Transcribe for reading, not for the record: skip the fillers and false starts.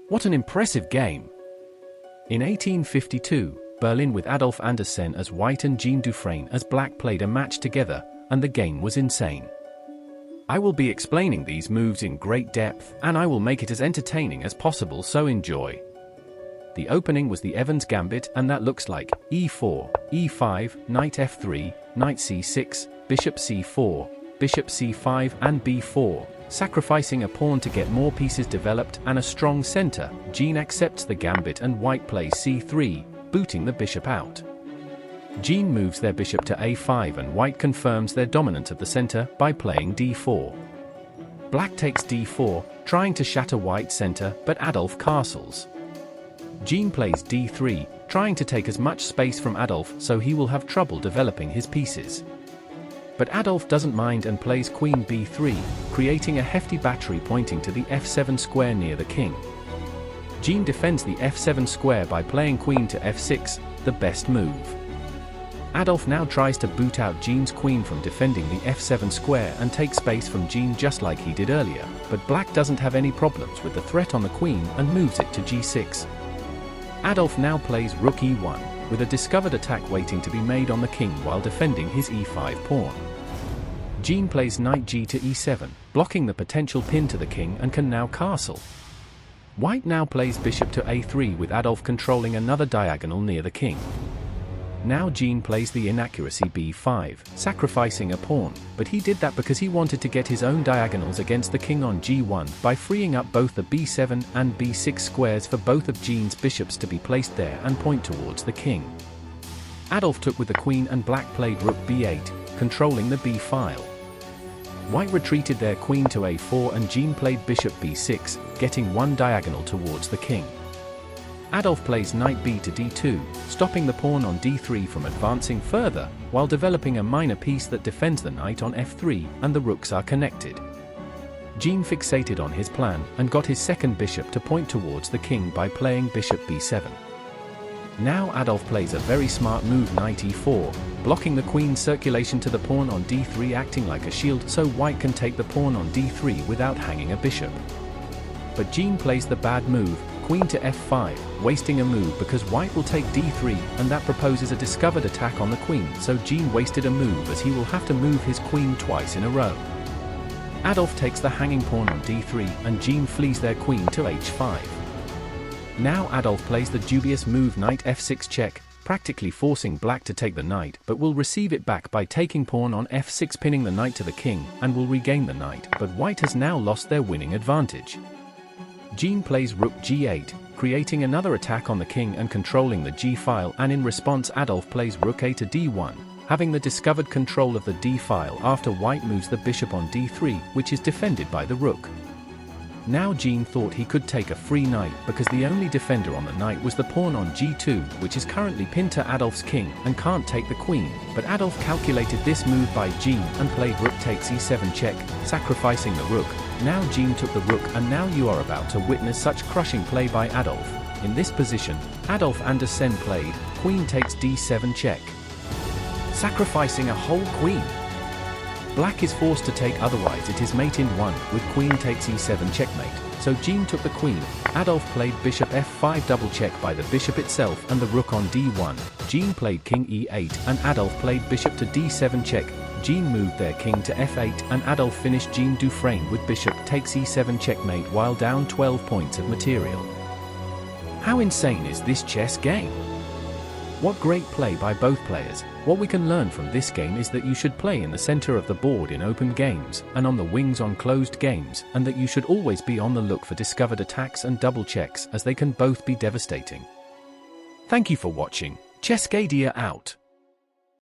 What an impressive game! In 1852, Berlin with Adolf Anderssen as white and Jean Dufresne as black played a match together, and the game was insane. I will be explaining these moves in great depth, and I will make it as entertaining as possible, so enjoy. The opening was the Evans Gambit, and that looks like e4, e5, knight f3, knight c6, bishop c4, bishop c5 and b4, sacrificing a pawn to get more pieces developed and a strong center. Jean accepts the gambit and white plays c3, booting the bishop out. Jean moves their bishop to a5 and white confirms their dominance of the center by playing d4. Black takes d4, trying to shatter white's center, but Adolf castles. Jean plays d3, trying to take as much space from Adolf so he will have trouble developing his pieces. But Adolf doesn't mind and plays queen b3, creating a hefty battery pointing to the f7 square near the king. Jean defends the f7 square by playing queen to f6, the best move. Adolf now tries to boot out Jean's queen from defending the f7 square and take space from Jean just like he did earlier, but black doesn't have any problems with the threat on the queen and moves it to g6. Adolf now plays rook e1, with a discovered attack waiting to be made on the king while defending his e5 pawn. Jean plays knight g to e7, blocking the potential pin to the king and can now castle. White now plays bishop to a3 with Adolf controlling another diagonal near the king. Now Jean plays the inaccuracy b5, sacrificing a pawn, but he did that because he wanted to get his own diagonals against the king on g1 by freeing up both the b7 and b6 squares for both of Jean's bishops to be placed there and point towards the king. Adolf took with the queen and black played rook b8, controlling the b file. White retreated their queen to a4 and Jean played bishop b6, getting one diagonal towards the king. Adolf plays knight b to d2, stopping the pawn on d3 from advancing further, while developing a minor piece that defends the knight on f3, and the rooks are connected. Jean fixated on his plan, and got his second bishop to point towards the king by playing bishop b7. Now Adolf plays a very smart move, knight e4, blocking the queen's circulation to the pawn on d3, acting like a shield so white can take the pawn on d3 without hanging a bishop. But Jean plays the bad move, queen to f5, wasting a move because white will take d3, and that proposes a discovered attack on the queen, so Jean wasted a move as he will have to move his queen twice in a row. Adolf takes the hanging pawn on d3 and Jean flees their queen to h5. Now Adolf plays the dubious move knight f6 check, practically forcing black to take the knight, but will receive it back by taking pawn on f6, pinning the knight to the king, and will regain the knight, but white has now lost their winning advantage. Jean plays rook g8, creating another attack on the king and controlling the g file, and in response Adolf plays rook a to d1, having the discovered control of the d file after white moves the bishop on d3, which is defended by the rook. Now Jean thought he could take a free knight because the only defender on the knight was the pawn on g2, which is currently pinned to Adolf's king and can't take the queen, but Adolf calculated this move by Jean and played rook takes e7 check, sacrificing the rook. Now Jean took the rook, and now you are about to witness such crushing play by Adolf. In this position, Adolf Anderssen played queen takes d7 check, sacrificing a whole queen. Black is forced to take, otherwise it is mate in one, with queen takes e7 checkmate, so Jean took the queen. Adolf played bishop f5 double check by the bishop itself and the rook on d1. Jean played king e8 and Adolf played bishop to d7 check. Jean moved their king to f8 and Adolf finished Jean Dufresne with bishop takes e7 checkmate while down 12 points of material. How insane is this chess game? What great play by both players. What we can learn from this game is that you should play in the center of the board in open games, and on the wings on closed games, and that you should always be on the look for discovered attacks and double checks, as they can both be devastating. Thank you for watching. Chesscadia out.